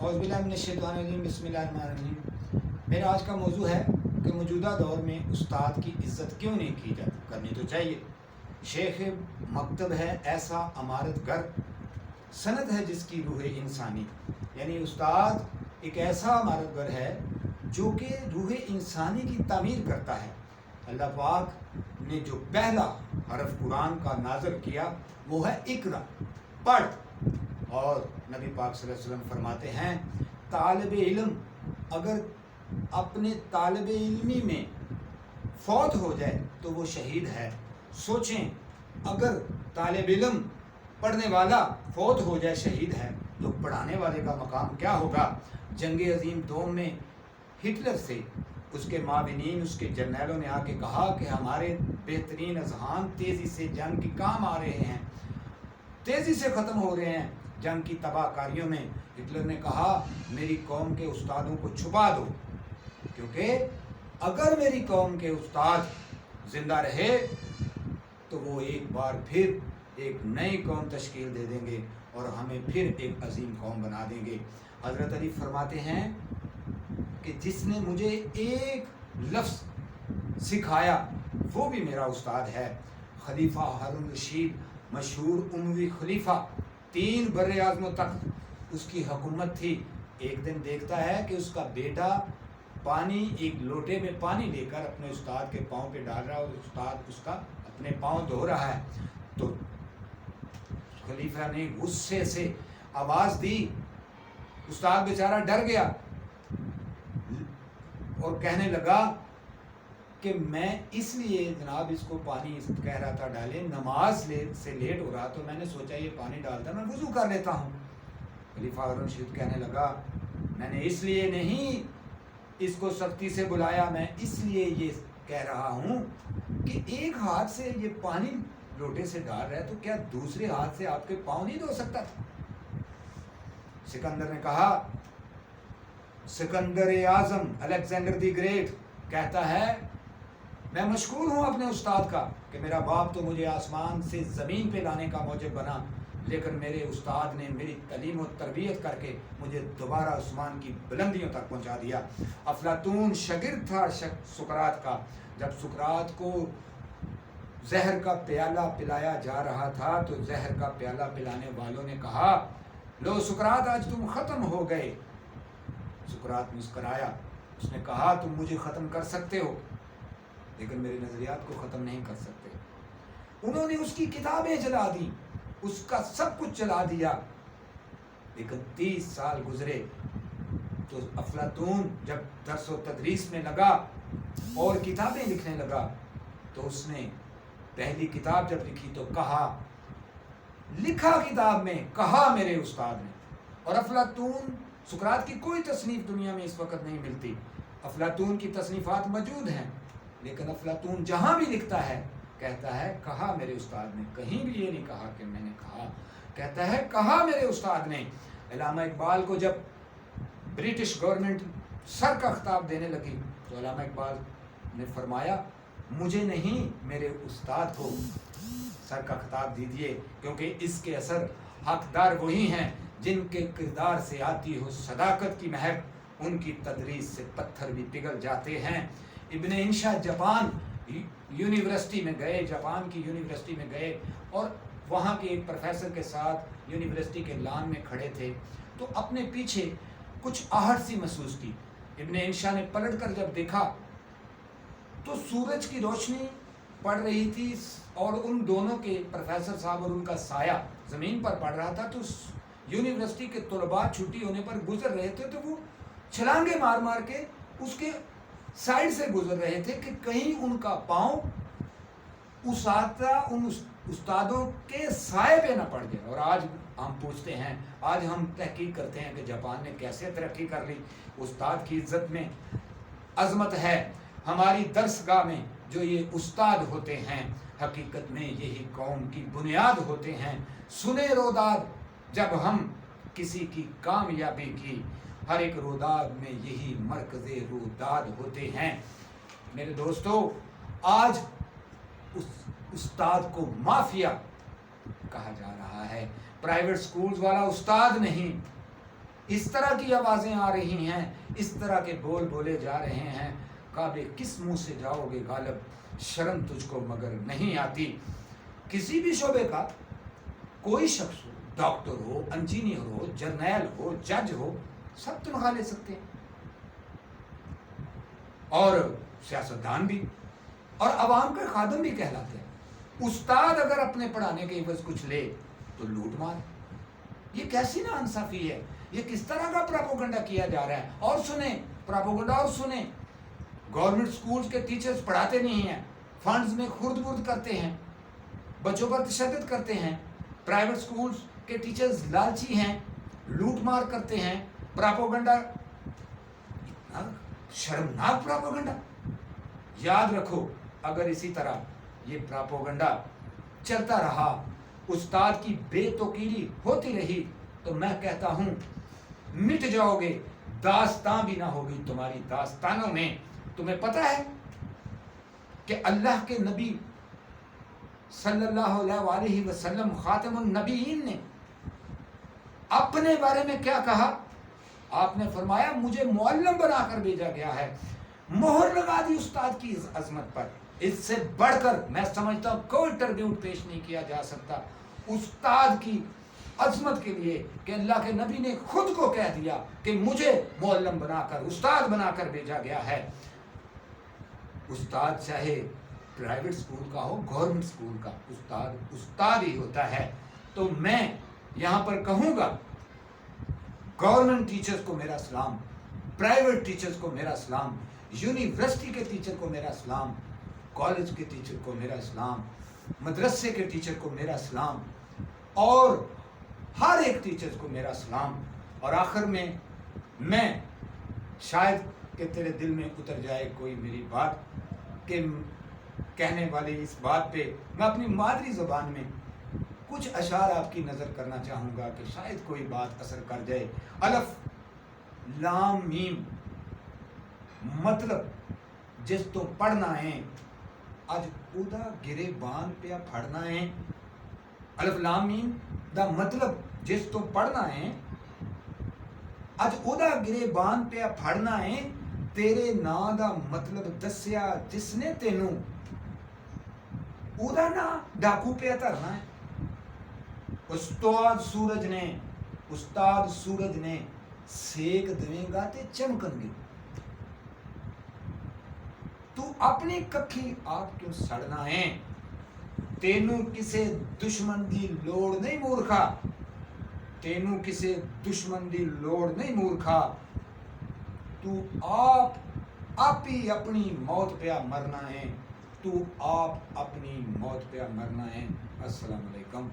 اعوذ باللہ من الشیطان الرجیم، بسم اللہ الرحمن الرحیم۔ میرا آج کا موضوع ہے کہ موجودہ دور میں استاد کی عزت کیوں نہیں کی جاتی؟ کرنی تو چاہیے۔ شیخ مکتب ہے ایسا عمارت گر، صنعت ہے جس کی روح انسانی۔ یعنی استاد ایک ایسا عمارت گر ہے جو کہ روح انسانی کی تعمیر کرتا ہے۔ اللہ پاک نے جو پہلا حرف قرآن کا نازل کیا وہ ہے اقرا، پڑھ۔ اور نبی پاک صلی اللہ علیہ وسلم فرماتے ہیں طالب علم اگر اپنے طالب علمی میں فوت ہو جائے تو وہ شہید ہے۔ سوچیں، اگر طالب علم پڑھنے والا فوت ہو جائے شہید ہے تو پڑھانے والے کا مقام کیا ہوگا؟ جنگ عظیم دوم میں ہٹلر سے اس کے معاونین، اس کے جرنیلوں نے آ کے کہا کہ ہمارے بہترین اذہان تیزی سے جنگ کے کام آ رہے ہیں، تیزی سے ختم ہو رہے ہیں جنگ کی تباہ کاریوں میں۔ ہٹلر نے کہا میری قوم کے استادوں کو چھپا دو، کیونکہ اگر میری قوم کے استاد زندہ رہے تو وہ ایک بار پھر ایک نئی قوم تشکیل دے دیں گے اور ہمیں پھر ایک عظیم قوم بنا دیں گے۔ حضرت علی فرماتے ہیں کہ جس نے مجھے ایک لفظ سکھایا وہ بھی میرا استاد ہے۔ خلیفہ ہارون رشید، مشہور اموی خلیفہ، 3 بر اعظموں تک اس کی حکومت تھی۔ ایک دن دیکھتا ہے کہ اس کا بیٹا پانی، ایک لوٹے میں پانی لے کر اپنے استاد کے پاؤں پہ ڈال رہا ہے اور استاد اس کا اپنے پاؤں دھو رہا ہے۔ تو خلیفہ نے غصے سے آواز دی، استاد بیچارہ ڈر گیا اور کہنے لگا کہ میں اس لیے جناب اس کو پانی کہہ رہا تھا ڈالے، نماز سے لیٹ ہو رہا تو میں نے سوچا یہ پانی ڈالتا میں وضو کر لیتا ہوں۔ خلیفہ ہارون رشید کہنے لگا میں نے اس لیے نہیں اس کو سختی سے بلایا، میں اس لیے یہ کہہ رہا ہوں کہ ایک ہاتھ سے یہ پانی لوٹے سے ڈال رہا ہے تو کیا دوسرے ہاتھ سے آپ کے پاؤں نہیں دھو سکتا تھا؟ سکندر نے کہا، سکندر اعظم الیگزینڈر دی گریٹ کہتا ہے میں مشکور ہوں اپنے استاد کا کہ میرا باپ تو مجھے آسمان سے زمین پہ لانے کا موجب بنا، لیکن میرے استاد نے میری تعلیم و تربیت کر کے مجھے دوبارہ آسمان کی بلندیوں تک پہنچا دیا۔ افلاطون شاگرد تھا سقراط کا۔ جب سقراط کو زہر کا پیالہ پلایا جا رہا تھا تو زہر کا پیالہ پلانے والوں نے کہا لو سقراط آج تم ختم ہو گئے۔ سقراط مسکرایا، اس نے کہا تم مجھے ختم کر سکتے ہو لیکن میرے نظریات کو ختم نہیں کر سکتے۔ انہوں نے اس کی کتابیں جلا دی، اس کا سب کچھ جلا دیا، لیکن 30 سال گزرے تو افلاطون جب درس و تدریس میں لگا اور کتابیں لکھنے لگا تو اس نے پہلی کتاب جب لکھی تو کہا، لکھا کتاب میں کہا میرے استاد نے۔ اور افلاطون، سقراط کی کوئی تصنیف دنیا میں اس وقت نہیں ملتی، افلاطون کی تصنیفات موجود ہیں، لیکن افلاطون جہاں بھی لکھتا ہے کہتا ہے کہا میرے استاد نے، کہیں بھی یہ نہیں کہا کہ میں نے کہا، کہتا ہے کہا میرے استاد نے۔ علامہ اقبال کو جب برٹش گورنمنٹ سر کا خطاب دینے لگی تو علامہ اقبال نے فرمایا مجھے نہیں میرے استاد کو سر کا خطاب دیجیے، کیونکہ اس کے اثر حقدار وہی ہیں جن کے کردار سے آتی ہو صداقت کی مہک، ان کی تدریس سے پتھر بھی پگھل جاتے ہیں۔ ابن انشا جاپان یونیورسٹی میں گئے، جاپان کی یونیورسٹی میں گئے اور وہاں کے ایک پروفیسر کے ساتھ یونیورسٹی کے لان میں کھڑے تھے تو اپنے پیچھے کچھ آہٹ سی محسوس کی۔ ابن انشا نے پلٹ کر جب دیکھا تو سورج کی روشنی پڑ رہی تھی اور ان دونوں کے پروفیسر صاحب اور ان کا سایہ زمین پر پڑ رہا تھا، تو یونیورسٹی کے طلباء چھٹی ہونے پر گزر رہے تھے تو وہ چھلانگے مار مار کے اس کے سائڈ سے گزر رہے تھے کہ کہیں ان کا پاؤں ان استادوں کے سائے پہ نہ پڑ جائے۔ اور آج ہم پوچھتے ہیں، آج ہم تحقیق کرتے ہیں کہ جاپان نے کیسے ترقی کر لی۔ استاد کی عزت میں عظمت ہے۔ ہماری درسگاہ میں جو یہ استاد ہوتے ہیں حقیقت میں یہی قوم کی بنیاد ہوتے ہیں۔ سنے روداد جب ہم کسی کی کامیابی کی، ہر ایک روداد میں یہی مرکز روداد ہوتے ہیں۔ میرے دوستو، آج اس استاد کو مافیا کہا جا رہا ہے۔ پرائیویٹ سکولز والا استاد نہیں، اس طرح کی آوازیں آ رہی ہیں، اس طرح کے بول بولے جا رہے ہیں، کعبے کس منہ سے جاؤ گے غالب، شرم تجھ کو مگر نہیں آتی۔ کسی بھی شعبے کا کوئی شخص ہو، ڈاکٹر ہو، انجینئر ہو، جرنیل ہو، جج ہو، سب تنخواہ لے سکتے ہیں، اور سیاستدان بھی، اور عوام کے خادم بھی کہلاتے ہیں۔ استاد اگر اپنے پڑھانے کے عوض کچھ لے تو لوٹ مار، یہ کیسی نا انصافی ہے، یہ کس طرح کا پراپوگنڈا کیا جا رہا ہے۔ اور سنیں پراپوگنڈا، اور سنیں گورنمنٹ سکولز کے ٹیچرز پڑھاتے نہیں ہیں، فنڈز میں خرد برد کرتے ہیں، بچوں پر تشدد کرتے ہیں، پرائیویٹ سکولز کے ٹیچرز لالچی ہیں، لوٹ مار کرتے ہیں، پراپوگنڈا، اتنا شرمناک پراپوگنڈا۔ یاد رکھو اگر اسی طرح یہ پراپوگنڈا چلتا رہا، استاد کی بے توقیری ہوتی رہی، تو میں کہتا ہوں مٹ جاؤ گے، داستان بھی نہ ہوگی تمہاری داستانوں میں۔ تمہیں پتہ ہے کہ اللہ کے نبی صلی اللہ علیہ وسلم خاتم النبیین نے اپنے بارے میں کیا کہا؟ آپ نے فرمایا مجھے معلم بنا کر بھیجا گیا ہے۔ مہر لگا دی استاد کی اس عظمت پر، اس سے بڑھ کر میں سمجھتا ہوں کوئی ٹربیوٹ پیش نہیں کیا جا سکتا استاد کی عظمت کے لیے، کہ اللہ کے نبی نے خود کو کہہ دیا کہ مجھے معلم بنا کر، استاد بنا کر بھیجا گیا ہے۔ استاد چاہے پرائیویٹ سکول کا ہو، گورنمنٹ سکول کا، استاد استاد ہی ہوتا ہے۔ تو میں یہاں پر کہوں گا گورنمنٹ ٹیچرز کو میرا سلام، پرائیویٹ ٹیچرز کو میرا سلام، یونیورسٹی کے ٹیچر کو میرا سلام، کالج کے ٹیچر کو میرا سلام، مدرسے کے ٹیچر کو میرا سلام، اور ہر ایک ٹیچرز کو میرا سلام۔ اور آخر میں شاید کہ تیرے دل میں اتر جائے کوئی میری بات، کہ کہنے والی اس بات پہ میں اپنی مادری زبان میں کچھ اشعار آپ کی نظر کرنا چاہوں گا، کہ شاید کوئی بات اثر کر جائے۔ الف لام میم مطلب جس تو پڑھنا ہے، اج ادا گرے بان پیا پھڑنا ہے۔ الف لام میم دا مطلب جس تو پڑھنا ہے، اج ادا گرے بان پیا پھڑنا ہے، تیرے نا دا مطلب دسیا جس نے تینوں، ادا نا ڈاکو پیا دھرنا ہے۔ استاد سورج نے سیک دیں گا تے چمکن گے، تو اپنی ککھی آپ کیوں سڑنا ہے؟ تینوں کسے دشمن دی لوڑ نہیں مورکھا، تینوں کسے دشمن دی لوڑ نہیں مورکھا، تو آپ ہی اپنی موت پہ مرنا ہے، تو آپ اپنی موت پہ مرنا ہے۔ السلام علیکم۔